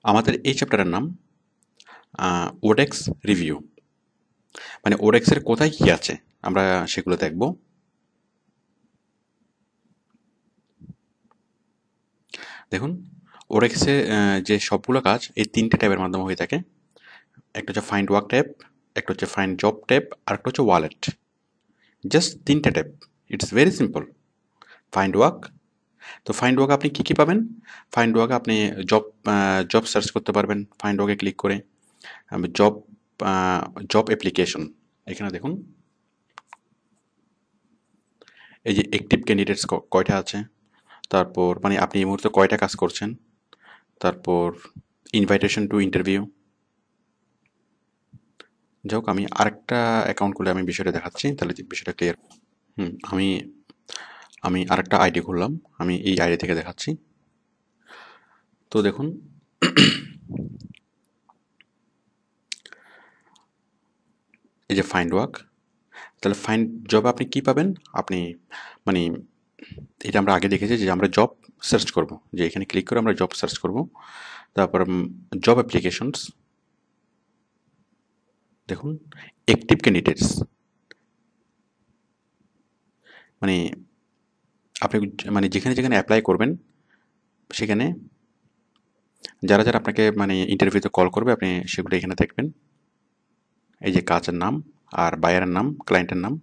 আমাদের এই চ্যাপ্টারের নাম ওডেক্স রিভিউ। মানে ওডেক্সের কোথায় কি আছে আমরা সেগুলো দেখব। দেখুন, ওডেক্সে যে সবগুলো কাজ এই তিনটে ট্যাবের মাধ্যমে হয়ে থাকে। একটা হচ্ছে ফাইন্ড ওয়ার্ক ট্যাব, একটা হচ্ছে ফাইন্ড জব ট্যাব, আর একটা হচ্ছে ওয়ালেট। জাস্ট তিনটে tab. It's very simple. Find work, তো ফাইন্ড ওয়ার্ক আপনি কী কী পাবেন? ফাইন্ড ওয়ার্কে আপনি জব জব সার্চ করতে পারবেন ফাইন্ড ওয়ার্কে ক্লিক করে। জব জব অ্যাপ্লিকেশন, এখানে দেখুন এই যে অ্যাক্টিভ ক্যান্ডিডেটস কয়টা আছে, তারপর মানে আপনি এই মুহূর্তে কয়টা কাজ করছেন, তারপর ইনভাইটেশন টু ইন্টারভিউ। যাই হোক, আমি আরেকটা অ্যাকাউন্ট খুলে আমি বিষয়টা দেখাচ্ছি, তাহলে বিষয়টা ক্লিয়ার। আমি আমি আরেকটা আইডি খুললাম, আমি এই আইডি থেকে দেখাচ্ছি। তো দেখুন, এই যে ফাইন্ড ওয়ার্ক, তাহলে ফাইন্ড জব আপনি কি পাবেন? আপনি মানে এটা আমরা আগে দেখেছি যে আমরা জব সার্চ করব, যে এখানে ক্লিক করে আমরা জব সার্চ করব। তারপর জব অ্যাপ্লিকেশনস, দেখুন অ্যাক্টিভ ক্যান্ডিডেটস, মানে আপনি মানে যেখানে যেখানে অ্যাপ্লাই করবেন সেখানে যারা যারা আপনাকে মানে ইন্টারভিউতে কল করবে আপনি সেগুলো এখানে দেখবেন। এই যে কাজের নাম আর বায়ারের নাম, ক্লায়েন্টের নাম,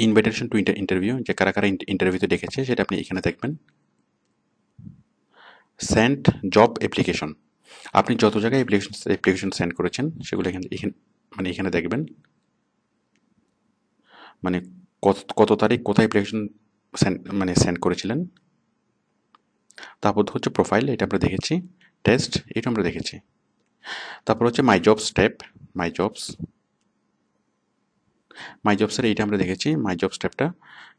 ইনভাইটেশন টু ইন্টারভিউ, যে কারা কারা ইন্টারভিউতে ডেকেছে সেটা আপনি এখানে দেখবেন। সেন্ড জব অ্যাপ্লিকেশন, আপনি যত জায়গায় অ্যাপ্লিকেশন সেন্ড করেছেন সেগুলো এখানে এখানে মানে এখানে দেখবেন। মানে কত কত তারিখ কোথায় অ্যাপ্লিকেশন সেন্ড করেছিলেন। তারপর হচ্ছে প্রোফাইল, এটা আমরা দেখেছি। টেস্ট, এটা আমরা দেখেছি। তারপর হচ্ছে মাই জবস ট্যাব, মাই জবস, মাই জবসের এইটা আমরা দেখেছি, মাই জবস ট্যাবটা।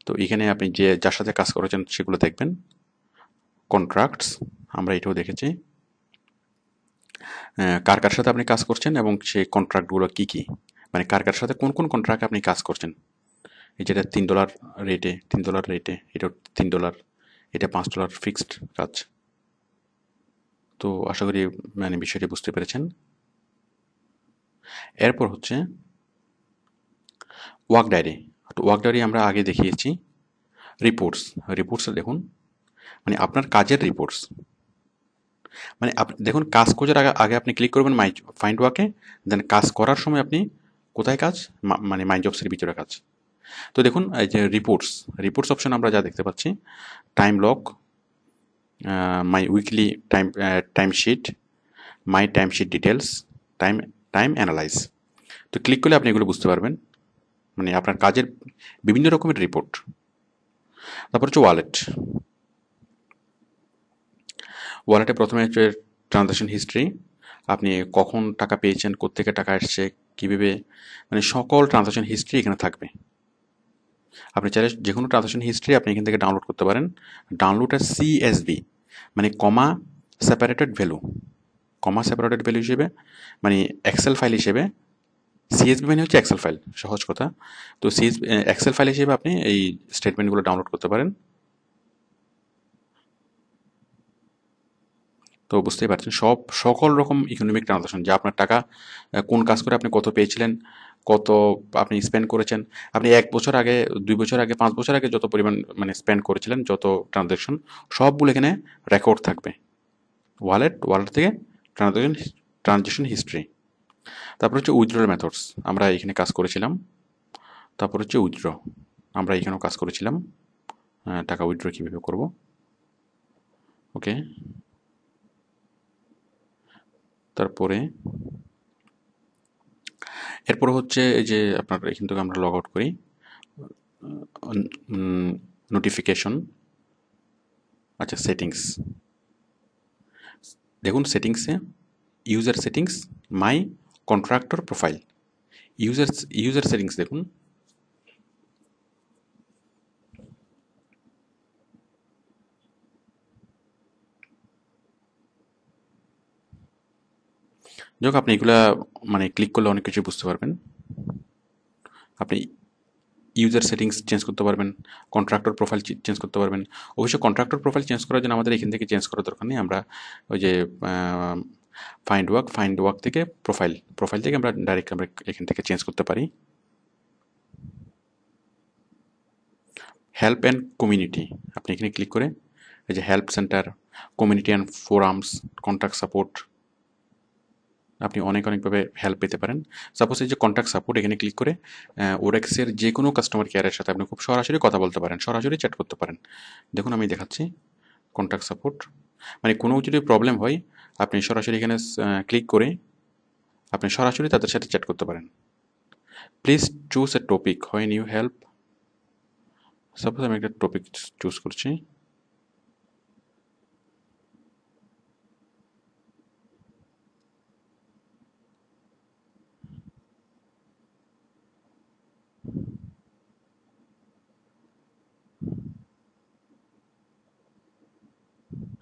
তো এখানে আপনি যে যার সাথে কাজ করেছেন সেগুলো দেখবেন। কন্ট্রাক্টস, আমরা এটাও দেখেছি, কার কার সাথে আপনি কাজ করছেন এবং সেই কন্ট্রাক্টগুলো কী কী, মানে কার কার সাথে কোন কোন কন্ট্রাক্টে আপনি কাজ করছেন। এই যেটা $3 রেটে, $3 রেটে, এটা $3, এটা $5 ফিক্সড কাজ। তো আশা করি মানে বিষয়টি বুঝতে পেরেছেন। এরপর হচ্ছে ওয়ার্ক ডায়েরি। ওয়ার্ক ডায়েরি আমরা আগে দেখিয়েছি। রিপোর্টস, রিপোর্টসে দেখুন মানে আপনার কাজের রিপোর্টস। মানে দেখুন, কাজ খোঁজার আগে আগে আপনি ক্লিক করবেন মাই ফাইন্ড ওয়ার্কে, দেন কাজ করার সময় আপনি কোথায় কাজ, মানে মাই জবসের ভিতরে কাজ। তো দেখুন এই যে রিপোর্টস, রিপোর্টস অপশন আমরা যা দেখতে পাচ্ছি, time log, my weekly time sheet, my time sheet details, time time analyse. তো ক্লিক করলে আপনি এগুলো বুঝতে পারবেন, মানে আপনার কাজের বিভিন্ন রকমের রিপোর্ট। তারপর হচ্ছে ওয়ালেট। ওয়ালেটে প্রথমে হচ্ছে ট্রানজাকশন হিস্ট্রি, আপনি কখন টাকা পেয়েছেন, কোত্থেকে টাকা আসছে, কীভাবে, মানে সকল ট্রানজাকশন হিস্ট্রি এখানে থাকবে। আপনি চাইলে যে কোনো ট্রানজাকশন হিস্ট্রি আপনি এখান থেকে ডাউনলোড করতে পারেন। ডাউনলোড আর CSV, মানে কমা সেপারেটেড ভ্যালু, কমা সেপারেটেড ভ্যালু হিসেবে, মানে এক্সেল ফাইল হিসেবে। CSV মানে হচ্ছে এক্সেল ফাইল, সহজ কথা। তো এক্সেল ফাইল হিসেবে আপনি এই স্টেটমেন্টগুলো ডাউনলোড করতে পারেন। তো বুঝতেই পারছেন সকল রকম ইকোনমিক ট্রানজাকশন, যে আপনার টাকা কোন কাজ করে আপনি কত পেয়েছিলেন, কত আপনি স্পেন্ড করেছেন, আপনি 1 বছর আগে, 2 বছর আগে, 5 বছর আগে যত পরিমাণ মানে স্পেন্ড করেছিলেন, যত ট্রানজাকশন, সবগুলো এখানে রেকর্ড থাকবে। ওয়ালেট থেকে ট্রানজাকশন ট্রানজাকশন হিস্ট্রি। তারপর হচ্ছে উইথড্রল মেথডস, আমরা এখানে কাজ করেছিলাম। তারপর হচ্ছে উইথড্র, আমরা এখানেও কাজ করেছিলাম, টাকা উইথড্র কীভাবে করব। ওকে, তারপরে এরপর হচ্ছে এই যে আপনার এখান থেকে আমরা লগ আউট করি। নোটিফিকেশন, আচ্ছা সেটিংস, দেখুন সেটিংসে ইউজার সেটিংস, মাই কন্ট্রাক্টর প্রোফাইল, ইউজার সেটিংস দেখুন। যাক, আপনি এগুলা মানে ক্লিক করলে অনেক কিছু বুঝতে পারবেন। আপনি ইউজার সেটিংস চেঞ্জ করতে পারবেন, কন্ট্রাক্টর প্রোফাইল চেঞ্জ করতে পারবেন। অবশ্য কন্ট্রাক্টর প্রোফাইল চেঞ্জ করার জন্য আমাদের এখান থেকে চেঞ্জ করার দরকার নেই, আমরা ওই যে ফাইন্ড ওয়ার্ক থেকে প্রোফাইল থেকে আমরা ডাইরেক্ট আমরা এখান থেকে চেঞ্জ করতে পারি। হেল্প অ্যান্ড কমিউনিটি, আপনি এখানে ক্লিক করে এই যে help centre, community and forums, contact support, আপনি অনেকভাবে হেল্প পেতে পারেন। সাপোজ এই যে কন্ট্যাক্ট সাপোর্ট, এখানে ক্লিক করে ওরেক্সের যে কোনো কাস্টমার কেয়ারের সাথে আপনি খুব সরাসরি কথা বলতে পারেন, সরাসরি চ্যাট করতে পারেন। দেখুন আমি দেখাচ্ছি কন্ট্যাক্ট সাপোর্ট, মানে কোনো যদি প্রবলেম হয় আপনি সরাসরি এখানে ক্লিক করে আপনি সরাসরি তাদের সাথে চ্যাট করতে পারেন। Please choose a topic when you help, suppose আমি একটা টপিক চুজ করছি।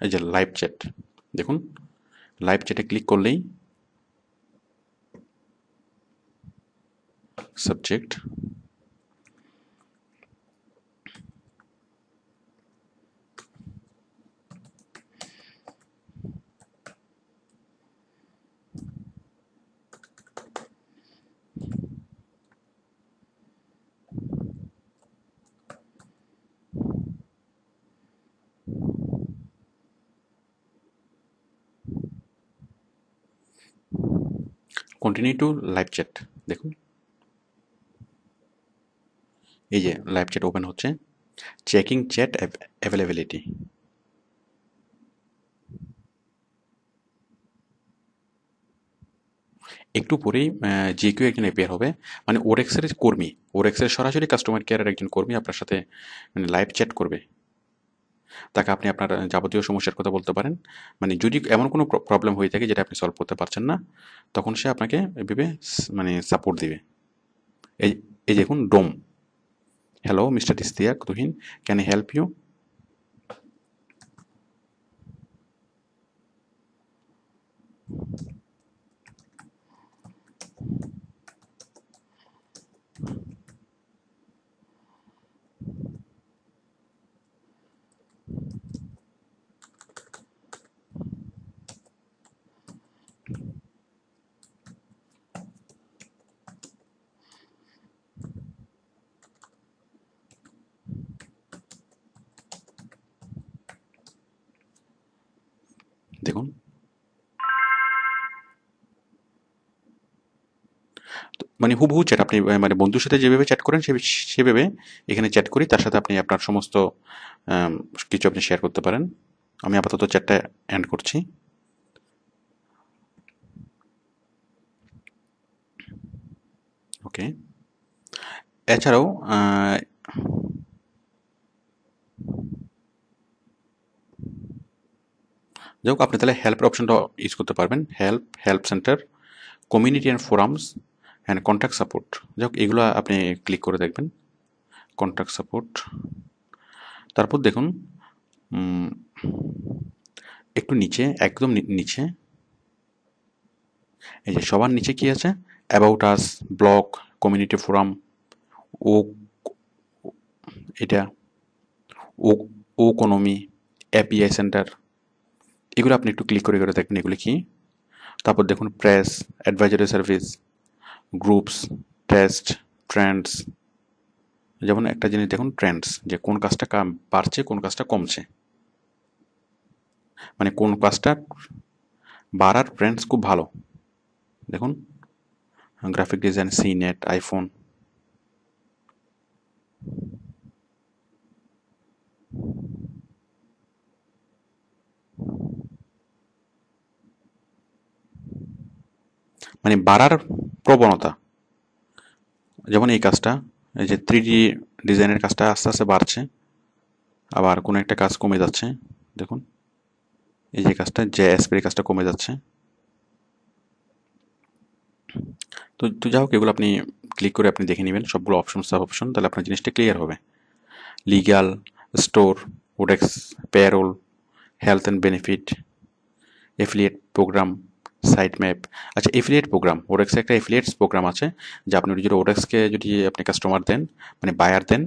এই যে লাইভ চ্যাট, দেখুন লাইভ চ্যাটে ক্লিক করলেই subject, continue to live chat, দেখুন এই যে লাইভ চ্যাট ওপেন হচ্ছে, চেকিং চ্যাট অ্যাভেলেবিলিটি। একটু পরেই যে কেউ একজন অ্যাপিয়ার হবে, মানে ওরেক্সের কর্মী, ওরেক্সের সরাসরি কাস্টমার কেয়ারের একজন কর্মী আপনার সাথে মানে লাইভ চ্যাট করবে। তাকে আপনি আপনার যাবতীয় সমস্যার কথা বলতে পারেন, মানে যদি এমন কোনো প্রবলেম হয়ে থাকে যেটা আপনি সলভ করতে পারছেন না, তখন সে আপনাকে এভাবে মানে সাপোর্ট দিবে। এই এই দেখুন ডোম, hello mister Istiaq Tuhin, can I help you? দেখুন মানে হুবহু চ্যাট, আপনি মানে বন্ধুর সাথে যেভাবে চ্যাট করেন সেভাবে এখানে চ্যাট করি, তার সাথে আপনি আপনার সমস্ত কিছু আপনি শেয়ার করতে পারেন। আমি আপাতত চ্যাটটা এন্ড করছি। ওকে, এছাড়াও যাই হোক, আপনি তাহলে হেল্পের অপশনটা ইউজ করতে পারবেন, help centre, community and forums and contact support. যাই হোক, এগুলো আপনি ক্লিক করে দেখবেন, কন্ট্যাক্ট সাপোর্ট। তারপর দেখুন একটু নিচে, একদম নিচে এই যে সবার নিচে কি আছে, about us, blog, community forum, ও এটা ও ওকোনমি, এপিআই সেন্টার, এগুলো আপনি একটু ক্লিক করে করে দেখবেন এগুলো কি। তারপর দেখুন press, advisory service, groups, test, Trends. যেমন একটা জিনিস দেখুন ট্রেন্ডস, যে কোন কাজটা বাড়ছে কোন কাজটা কমছে, মানে কোন কাজটা বাড়ার ট্রেন্ডস খুব ভালো। দেখুন গ্রাফিক ডিজাইন, সিনেট, আইফোন। মানে বাড়ার প্রবণতা, যেমন এই কাজটা, এই যে 3D ডিজাইনের কাজটা আস্তে আস্তে বাড়ছে, আবার কোনো একটা কাজ কমে যাচ্ছে। দেখুন এই যে কাজটা, জেএসপির কাজটা কমে যাচ্ছে। তো যাই হোক, এগুলো আপনি ক্লিক করে আপনি দেখে নেবেন সবগুলো অপশন, সাব অপশন, তাহলে আপনার জিনিসটা ক্লিয়ার হবে। লিগ্যাল, স্টোর, ওডেক্স, payroll, health and benefit, affiliate program, site map. আচ্ছা, এফিলিয়েট প্রোগ্রাম, ওরেক্সে একটা এফিলিয়েটস প্রোগ্রাম আছে, যে আপনি যদি ওরেক্সকে যদি আপনি কাস্টমার দেন, মানে বায়ার দেন,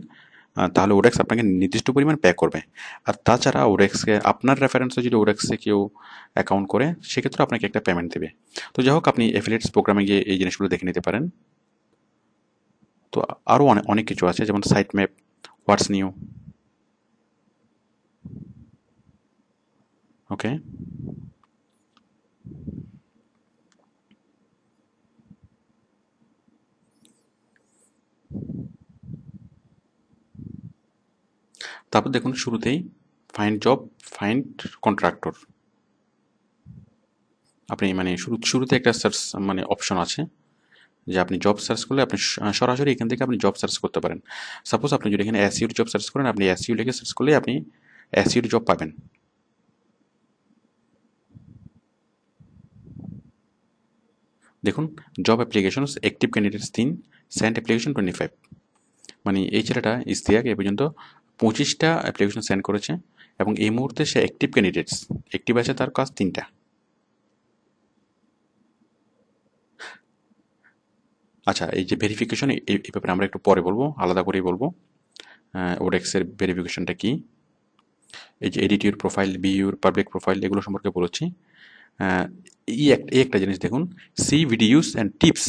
তাহলে ওরেক্স আপনাকে নির্দিষ্ট পরিমাণ পে করবে। আর তাছাড়া ওরেক্সকে আপনার রেফারেন্সে যদি ওরেক্সে কেউ অ্যাকাউন্ট করে, সেক্ষেত্রে আপনাকে একটা পেমেন্ট দেবে। তো যাই হোক, আপনি এফিলিয়েটস প্রোগ্রামে গিয়ে এই জিনিসগুলো দেখে নিতে পারেন। তো আরও অনেক অনেক কিছু আছে, যেমন সাইট ম্যাপ, হোয়াটস নিউ। ওকে, তারপর দেখুন শুরুতেই ফাইন্ড জব, ফাইন্ড কন্ট্রাক্টর। আপনি মানে শুরুতে একটা সার্চ মানে অপশন আছে, যে আপনি জব সার্চ করলে আপনি সরাসরি এখান থেকে আপনি জব সার্চ করতে পারেন। সাপোজ আপনি যদি এখানে এসইউর জব সার্চ করেন, আপনি এসইউ লিখে সার্চ করলে আপনি এসইউর জব পাবেন। দেখুন, job applications active candidates 3, send application 25। মানে এই ছেলেটা ইশতিয়াক এ পর্যন্ত 25টা অ্যাপ্লিকেশন সেন্ড করেছে, এবং এই মুহূর্তে সে অ্যাক্টিভ ক্যান্ডিডেটস, অ্যাক্টিভ আছে তার কাজ 3টা। আচ্ছা, এই যে ভেরিফিকেশন, এই ব্যাপারে আমরা একটু পরে বলবো, আলাদা করেই বলবো ওডেক্সের ভেরিফিকেশনটা কি। এই যে edit your profile, be your public profile, এগুলো সম্পর্কে বলেছি। আহ, এই একটা জিনিস দেখুন, see videos and tips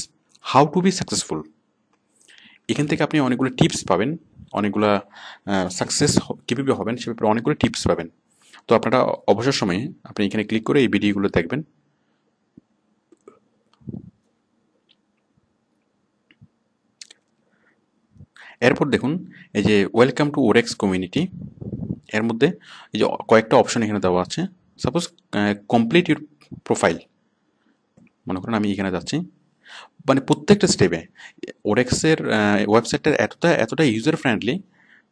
how to be successful. এখান থেকে আপনি অনেকগুলো টিপস পাবেন, অনেকগুলা সাকসেস কীভাবে হবেন সে ব্যাপারে অনেকগুলো টিপস পাবেন। তো আপনারা অবসর সময়ে আপনি এখানে ক্লিক করে এই ভিডিওগুলো দেখবেন। এরপর দেখুন, এই যে ওয়েলকাম টু ওরেক্স কমিউনিটি, এর মধ্যে এই যে কয়েকটা অপশন এখানে দেওয়া আছে। সাপোজ কমপ্লিট ইউর প্রোফাইল, মনে করেন আমি এখানে যাচ্ছি, মানে প্রত্যেকটা স্টেপে ওরেক্সের ওয়েবসাইটটা এতটা এতটা ইউজার ফ্রেন্ডলি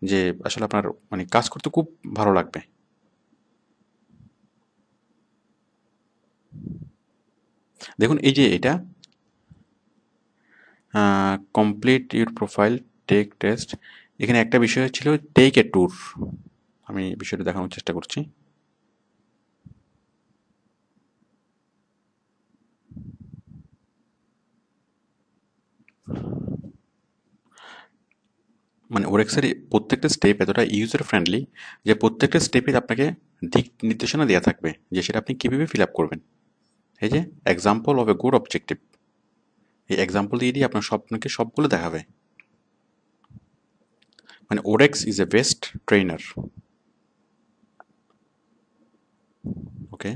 যে আসলে আপনার মানে কাজ করতে খুব ভালো লাগবে। দেখুন এই যে এটা complete your profile, take test, এখানে একটা বিষয় ছিল টেক এ ট্যুর। আমি বিষয়টা দেখানোর চেষ্টা করছি। মানে ওরেক্সের প্রত্যেকটা স্টেপ এতটা ইউজার ফ্রেন্ডলি যে প্রত্যেকটা স্টেপে আপনাকে দিক নির্দেশনা দেওয়া থাকবে যে সেটা আপনি কীভাবে ফিল আপ করবেন। এই যে example of a good objective, এই এক্সাম্পল দিয়ে দিয়ে আপনাকে সবগুলো দেখাবে। মানে ওরেক্স ইজ এ বেস্ট ট্রেনার। ওকে,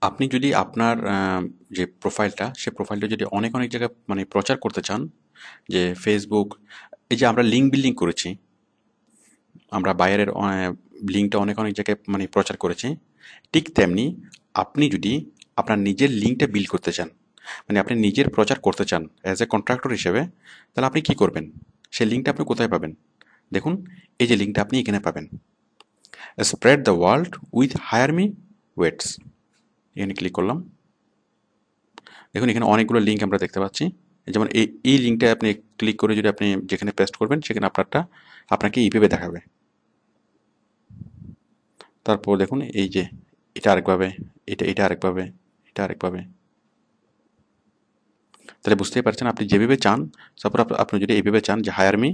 আপনি যদি আপনার যে প্রোফাইলটা, সে প্রোফাইলটা যদি অনেক অনেক জায়গায় মানে প্রচার করতে চান, যে ফেসবুক, এই যে আমরা লিঙ্ক বিল্ডিং করেছি, আমরা বায়ারের লিঙ্কটা অনেক অনেক জায়গায় মানে প্রচার করেছি, ঠিক তেমনি আপনি যদি আপনার নিজের লিঙ্কটা বিল্ড করতে চান, মানে আপনি নিজের প্রচার করতে চান অ্যাজ এ কন্ট্রাক্টর হিসেবে, তাহলে আপনি কি করবেন? সেই লিঙ্কটা আপনি কোথায় পাবেন? দেখুন, এই যে লিঙ্কটা আপনি এখানে পাবেন, spread the world with hire me weights, এখানে ক্লিক করলাম। দেখুন এখানে অনেকগুলো লিঙ্ক আমরা দেখতে পাচ্ছি। যেমন এই লিঙ্কটা আপনি ক্লিক করে যদি আপনি যেখানে পেস্ট করবেন, সেখানে আপনাকে এইভাবে দেখাবে। তারপর দেখুন এই যে এটা আরেকভাবে, এটা আরেকভাবে, এটা আরেকভাবে। তাহলে বুঝতেই পারছেন, আপনি যেভাবে চান, তারপর আপনি যদি এইভাবে চান যে হায়ার মি,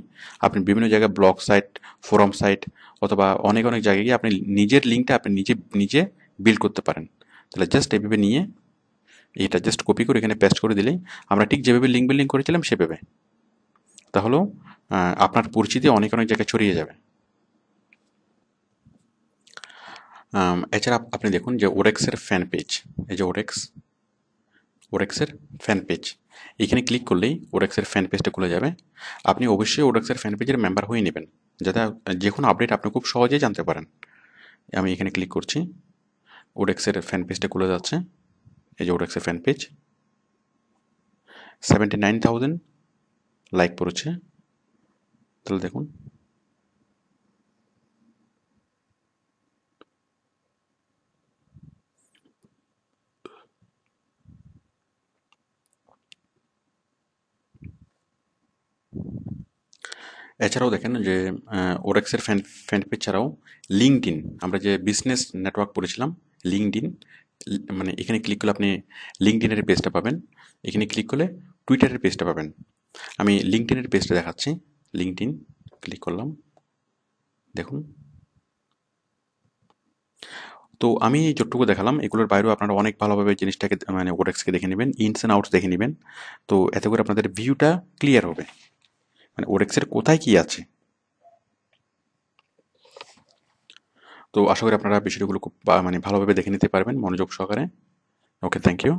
আপনি বিভিন্ন জায়গায় ব্লগ সাইট, ফোরাম সাইট, অথবা অনেক অনেক জায়গায় গিয়ে আপনি নিজের লিঙ্কটা আপনি নিজে নিজে বিল্ড করতে পারেন। তাহলে জাস্ট এইভাবে নিয়ে এটা জাস্ট কপি করে এখানে পেস্ট করে দিলেই আমরা ঠিক যেভাবে লিঙ্ক বিল্ডিং করেছিলাম সেভাবে, তাহলেও আপনার পরিচিতি অনেক অনেক জায়গায় ছড়িয়ে যাবে। এছাড়া আপনি দেখুন যে ওরেক্সের ফ্যান পেজ, এই যে ওরেক্সের ফ্যান পেজ, এখানে ক্লিক করলেই ওরেক্সের ফ্যান পেজটা খুলে যাবে। আপনি অবশ্যই ওরেক্সের ফ্যান পেজের মেম্বার হয়ে নেবেন, যাতে যে কোনো আপডেট আপনি খুব সহজেই জানতে পারেন। আমি এখানে ক্লিক করছি, ওরেক্সের ফ্যান পেজটা খুলে যাচ্ছে। এই যে ওরেক্সের ফ্যান পেজ, 79,000 লাইক পড়েছে। তাহলে দেখুন, এছাড়াও দেখেন যে ওরেক্সের ফ্যান পেজ ছাড়াও লিঙ্কডইন, আমরা যে বিজনেস নেটওয়ার্ক পড়েছিলাম, লিঙ্কডইন, মানে এখানে ক্লিক করলে আপনি লিঙ্কডইনের পেজটা পাবেন। এখানে ক্লিক করলে টুইটারের পেজটা পাবেন। আমি লিঙ্কডইনের পেজটা দেখাচ্ছি। লিঙ্কডইন ক্লিক করলাম, দেখুন। তো আমি যতটুকু দেখালাম এগুলোর বাইরেও আপনারা অনেক ভালোভাবে জিনিসটাকে মানে ওরেক্সকে দেখে নেবেন, ইনস অ্যান্ড আউটস দেখে নেবেন। তো এতে করে আপনাদের ভিউটা ক্লিয়ার হবে, মানে ওরেক্সের কোথায় কি আছে। তো আশা করি আপনারা বিষয়গুলো খুব মানে ভালোভাবে দেখে নিতে পারবেন মনোযোগ সহকারে। ওকে, থ্যাংক ইউ।